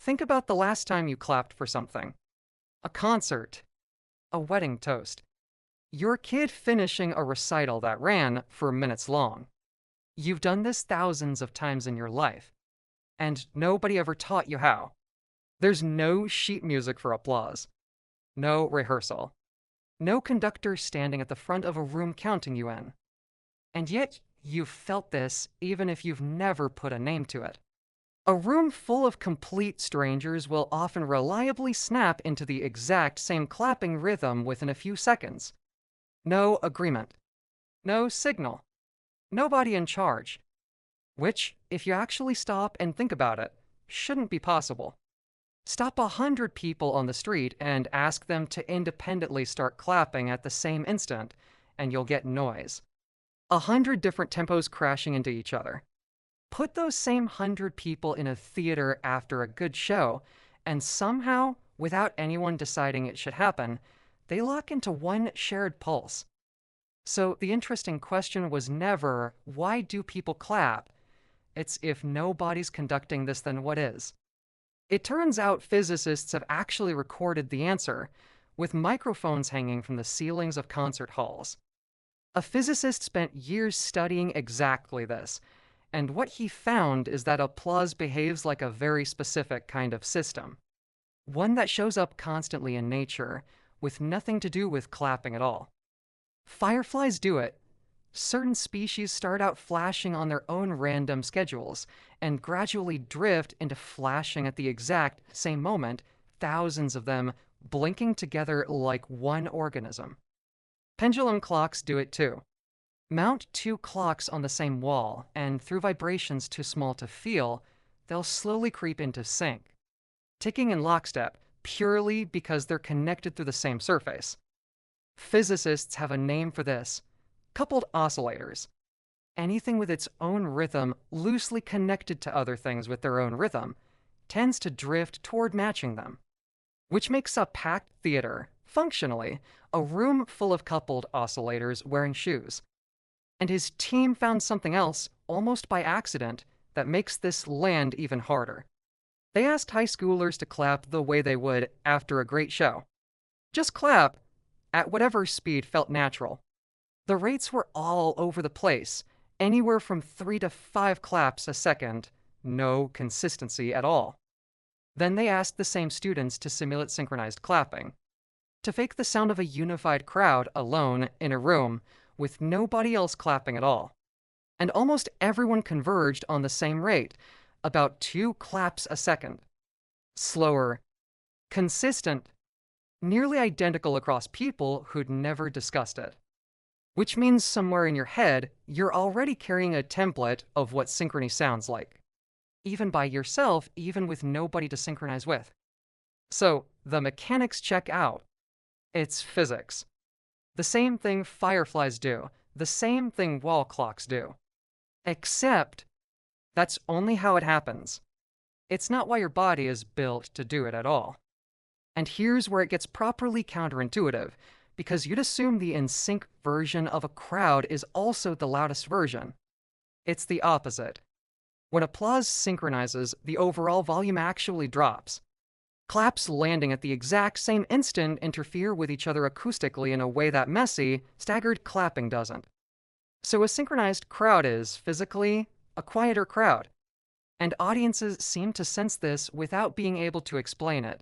Think about the last time you clapped for something: a concert, a wedding toast, your kid finishing a recital that ran for minutes long. You've done this thousands of times in your life, and nobody ever taught you how. There's no sheet music for applause, no rehearsal, no conductor standing at the front of a room counting you in. And yet, you've felt this even if you've never put a name to it. A room full of complete strangers will often reliably snap into the exact same clapping rhythm within a few seconds. No agreement, no signal, nobody in charge, which, if you actually stop and think about it, shouldn't be possible. Stop 100 people on the street and ask them to independently start clapping at the same instant, and you'll get noise. 100 different tempos crashing into each other. Put those same 100 people in a theater after a good show, and somehow, without anyone deciding it should happen, they lock into one shared pulse. So the interesting question was never, why do people clap? It's, if nobody's conducting this, then what is? It turns out physicists have actually recorded the answer, with microphones hanging from the ceilings of concert halls. A physicist spent years studying exactly this, and what he found is that applause behaves like a very specific kind of system, one that shows up constantly in nature, with nothing to do with clapping at all. Fireflies do it. Certain species start out flashing on their own random schedules, and gradually drift into flashing at the exact same moment, thousands of them blinking together like one organism. Pendulum clocks do it too. Mount two clocks on the same wall, and through vibrations too small to feel, they'll slowly creep into sync, ticking in lockstep purely because they're connected through the same surface. Physicists have a name for this: coupled oscillators. Anything with its own rhythm, loosely connected to other things with their own rhythm, tends to drift toward matching them, which makes a packed theater, functionally, a room full of coupled oscillators wearing shoes. And his team found something else, almost by accident, that makes this land even harder. They asked high schoolers to clap the way they would after a great show. Just clap, at whatever speed felt natural. The rates were all over the place, anywhere from 3 to 5 claps a second, no consistency at all. Then they asked the same students to simulate synchronized clapping, to fake the sound of a unified crowd alone in a room with nobody else clapping at all. And almost everyone converged on the same rate, about 2 claps a second. Slower, consistent, nearly identical across people who'd never discussed it. Which means somewhere in your head, you're already carrying a template of what synchrony sounds like, even by yourself, even with nobody to synchronize with. So the mechanics check out. It's physics. The same thing fireflies do, the same thing wall clocks do. Except that's only how it happens. It's not why your body is built to do it at all. And here's where it gets properly counterintuitive, because you'd assume the in-sync version of a crowd is also the loudest version. It's the opposite. When applause synchronizes, the overall volume actually drops. Claps landing at the exact same instant interfere with each other acoustically in a way that messy, staggered clapping doesn't. So a synchronized crowd is, physically, a quieter crowd. And audiences seem to sense this without being able to explain it.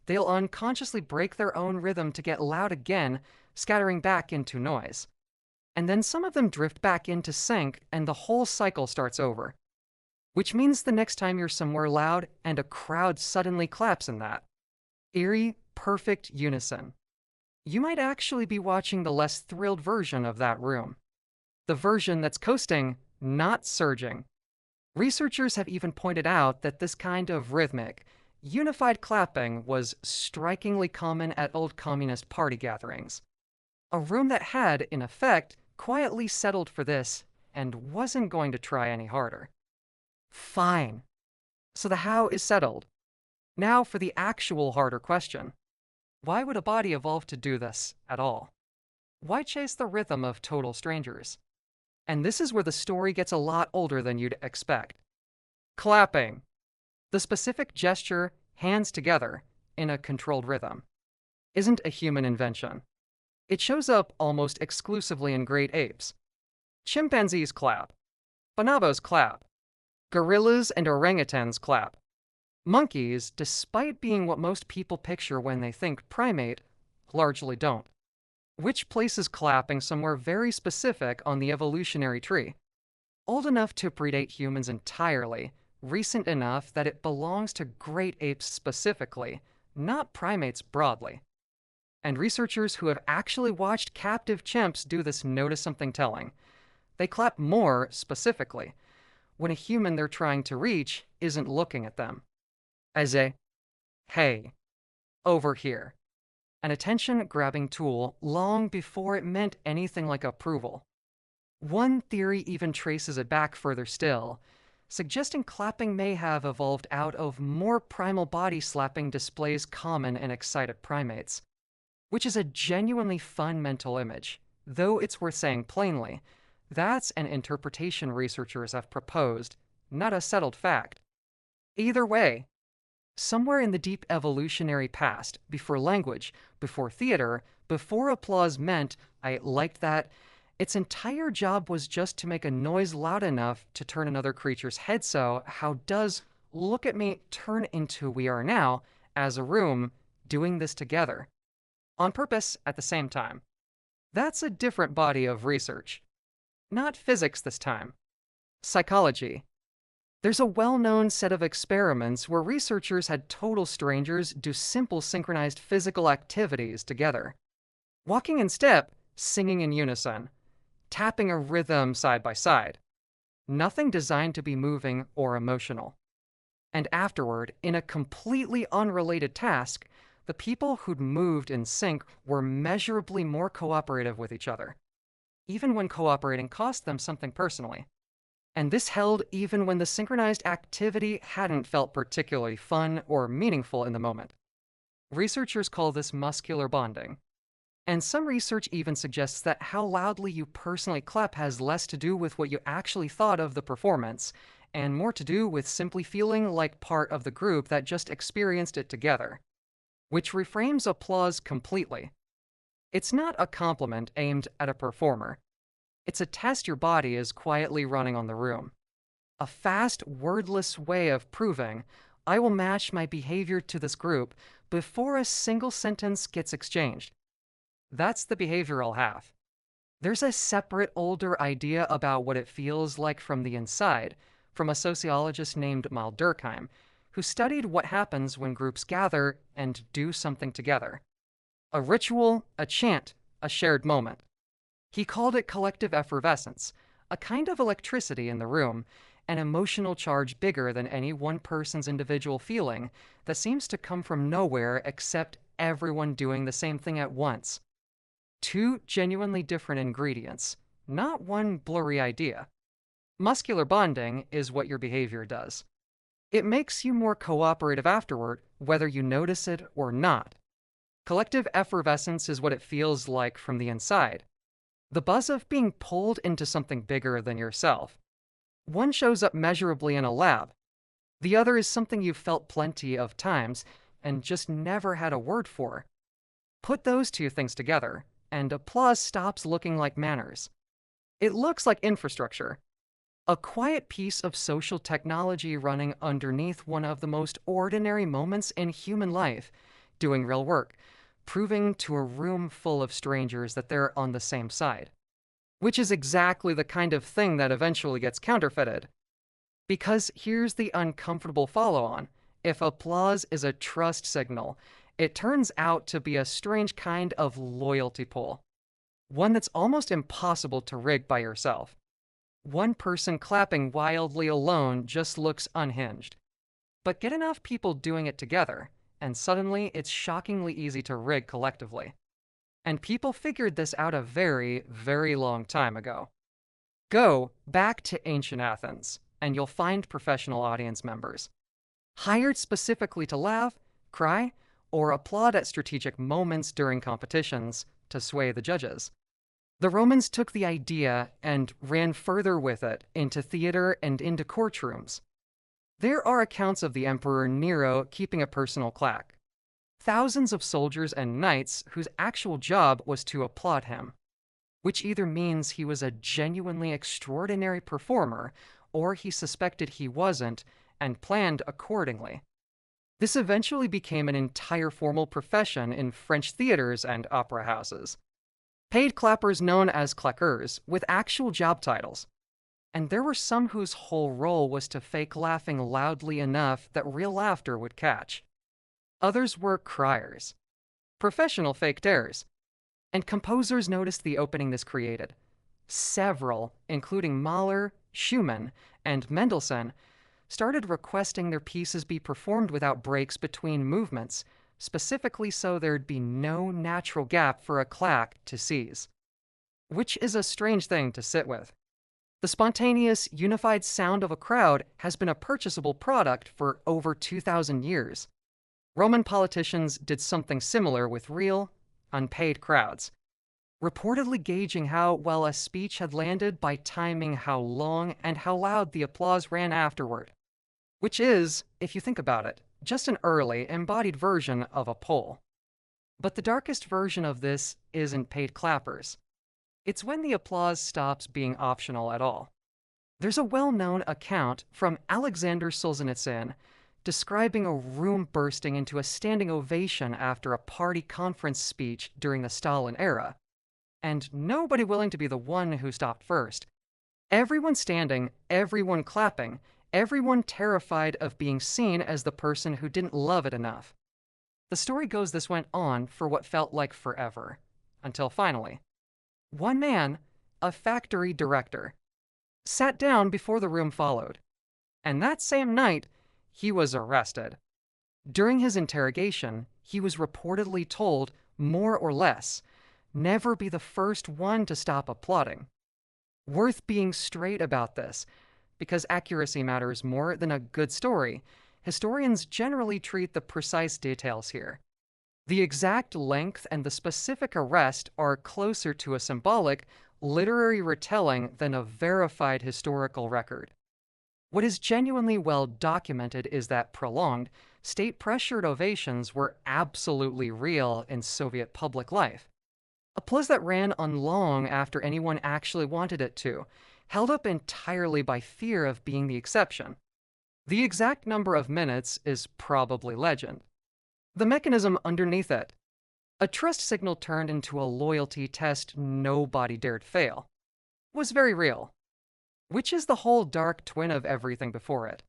They'll unconsciously break their own rhythm to get loud again, scattering back into noise. And then some of them drift back into sync, and the whole cycle starts over. Which means the next time you're somewhere loud and a crowd suddenly claps in that eerie, perfect unison, you might actually be watching the less thrilled version of that room. The version that's coasting, not surging. Researchers have even pointed out that this kind of rhythmic, unified clapping was strikingly common at old communist party gatherings. A room that had, in effect, quietly settled for this and wasn't going to try any harder. Fine. So the how is settled. Now for the actual harder question. Why would a body evolve to do this at all? Why chase the rhythm of total strangers? And this is where the story gets a lot older than you'd expect. Clapping. The specific gesture, hands together, in a controlled rhythm, isn't a human invention. It shows up almost exclusively in great apes. Chimpanzees clap. Bonobos clap. Gorillas and orangutans clap. Monkeys, despite being what most people picture when they think primate, largely don't. Which places clapping somewhere very specific on the evolutionary tree. Old enough to predate humans entirely, recent enough that it belongs to great apes specifically, not primates broadly. And researchers who have actually watched captive chimps do this notice something telling. They clap more, specifically, when a human they're trying to reach isn't looking at them. As a, hey, over here. An attention-grabbing tool long before it meant anything like approval. One theory even traces it back further still, suggesting clapping may have evolved out of more primal body slapping displays common in excited primates. Which is a genuinely fun mental image, though it's worth saying plainly, that's an interpretation researchers have proposed, not a settled fact. Either way, somewhere in the deep evolutionary past, before language, before theater, before applause meant, I liked that, its entire job was just to make a noise loud enough to turn another creature's head. So how does look at me turn into we are now, as a room, doing this together? On purpose at the same time. That's a different body of research. Not physics this time. Psychology. There's a well-known set of experiments where researchers had total strangers do simple synchronized physical activities together. Walking in step, singing in unison, tapping a rhythm side by side. Nothing designed to be moving or emotional. And afterward, in a completely unrelated task, the people who'd moved in sync were measurably more cooperative with each other, even when cooperating cost them something personally. And this held even when the synchronized activity hadn't felt particularly fun or meaningful in the moment. Researchers call this muscular bonding. And some research even suggests that how loudly you personally clap has less to do with what you actually thought of the performance, and more to do with simply feeling like part of the group that just experienced it together. Which reframes applause completely. It's not a compliment aimed at a performer. It's a test your body is quietly running on the room. A fast, wordless way of proving, I will match my behavior to this group before a single sentence gets exchanged. That's the behavioral half. There's a separate, older idea about what it feels like from the inside, from a sociologist named Mal Durkheim, who studied what happens when groups gather and do something together. A ritual, a chant, a shared moment. He called it collective effervescence, a kind of electricity in the room, an emotional charge bigger than any one person's individual feeling that seems to come from nowhere except everyone doing the same thing at once. Two genuinely different ingredients, not one blurry idea. Muscular bonding is what your behavior does. It makes you more cooperative afterward, whether you notice it or not. Collective effervescence is what it feels like from the inside. The buzz of being pulled into something bigger than yourself. One shows up measurably in a lab. The other is something you've felt plenty of times and just never had a word for. Put those two things together, and applause stops looking like manners. It looks like infrastructure. A quiet piece of social technology running underneath one of the most ordinary moments in human life, doing real work, proving to a room full of strangers that they're on the same side. Which is exactly the kind of thing that eventually gets counterfeited. Because here's the uncomfortable follow-on. If applause is a trust signal, it turns out to be a strange kind of loyalty pull. One that's almost impossible to rig by yourself. One person clapping wildly alone just looks unhinged. But get enough people doing it together, and suddenly it's shockingly easy to rig collectively. And people figured this out a very, very long time ago. Go back to ancient Athens, and you'll find professional audience members. Hired specifically to laugh, cry, or applaud at strategic moments during competitions to sway the judges. The Romans took the idea and ran further with it into theater and into courtrooms. There are accounts of the Emperor Nero keeping a personal claque. Thousands of soldiers and knights whose actual job was to applaud him, which either means he was a genuinely extraordinary performer or he suspected he wasn't and planned accordingly. This eventually became an entire formal profession in French theaters and opera houses. Paid clappers known as claqueurs, with actual job titles. And there were some whose whole role was to fake laughing loudly enough that real laughter would catch. Others were criers, professional fake terrors, and composers noticed the opening this created. Several, including Mahler, Schumann, and Mendelssohn, started requesting their pieces be performed without breaks between movements, specifically so there'd be no natural gap for a claque to seize. Which is a strange thing to sit with. The spontaneous, unified sound of a crowd has been a purchasable product for over 2,000 years. Roman politicians did something similar with real, unpaid crowds, reportedly gauging how well a speech had landed by timing how long and how loud the applause ran afterward. Which is, if you think about it, just an early, embodied version of a poll. But the darkest version of this isn't paid clappers. It's when the applause stops being optional at all. There's a well-known account from Alexander Solzhenitsyn describing a room bursting into a standing ovation after a party conference speech during the Stalin era, and nobody willing to be the one who stopped first. Everyone standing, everyone clapping, everyone terrified of being seen as the person who didn't love it enough. The story goes this went on for what felt like forever, until finally, one man, a factory director, sat down before the room followed, and that same night, he was arrested. During his interrogation, he was reportedly told, more or less, never be the first one to stop applauding. Worth being straight about this, because accuracy matters more than a good story. Historians generally treat the precise details here. The exact length and the specific arrest are closer to a symbolic, literary retelling than a verified historical record. What is genuinely well documented is that prolonged, state-pressured ovations were absolutely real in Soviet public life. Applause that ran on long after anyone actually wanted it to, held up entirely by fear of being the exception. The exact number of minutes is probably legend. The mechanism underneath it, a trust signal turned into a loyalty test nobody dared fail, was very real. Which is the whole dark twin of everything before it.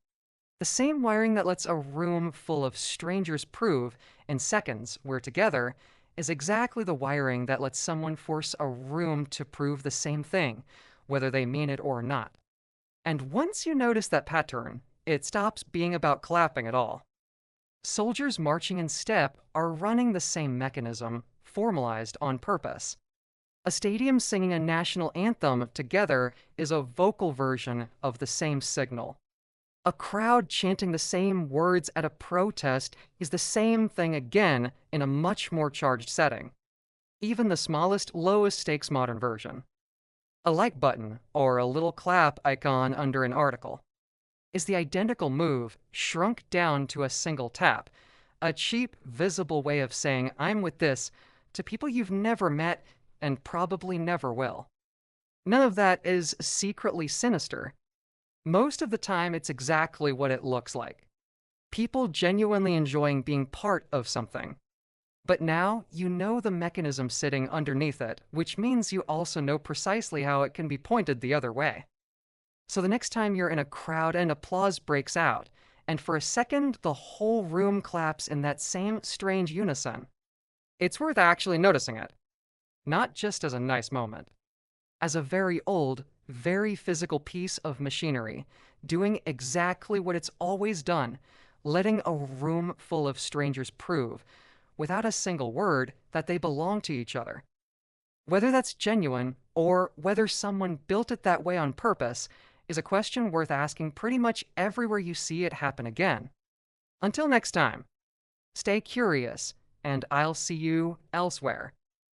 The same wiring that lets a room full of strangers prove, in seconds, we're together, is exactly the wiring that lets someone force a room to prove the same thing, whether they mean it or not. And once you notice that pattern, it stops being about clapping at all. Soldiers marching in step are running the same mechanism, formalized on purpose. A stadium singing a national anthem together is a vocal version of the same signal. A crowd chanting the same words at a protest is the same thing again in a much more charged setting. Even the smallest, lowest stakes modern version. A like button, or a little clap icon under an article, is the identical move shrunk down to a single tap, a cheap, visible way of saying I'm with this to people you've never met and probably never will. None of that is secretly sinister. Most of the time, it's exactly what it looks like. People genuinely enjoying being part of something. But now, you know the mechanism sitting underneath it, which means you also know precisely how it can be pointed the other way. So the next time you're in a crowd and applause breaks out, and for a second the whole room claps in that same strange unison, it's worth actually noticing it. Not just as a nice moment. As a very old, very physical piece of machinery, doing exactly what it's always done, letting a room full of strangers prove, without a single word, that they belong to each other. Whether that's genuine, or whether someone built it that way on purpose, is a question worth asking pretty much everywhere you see it happen again. Until next time, stay curious, and I'll see you elsewhere.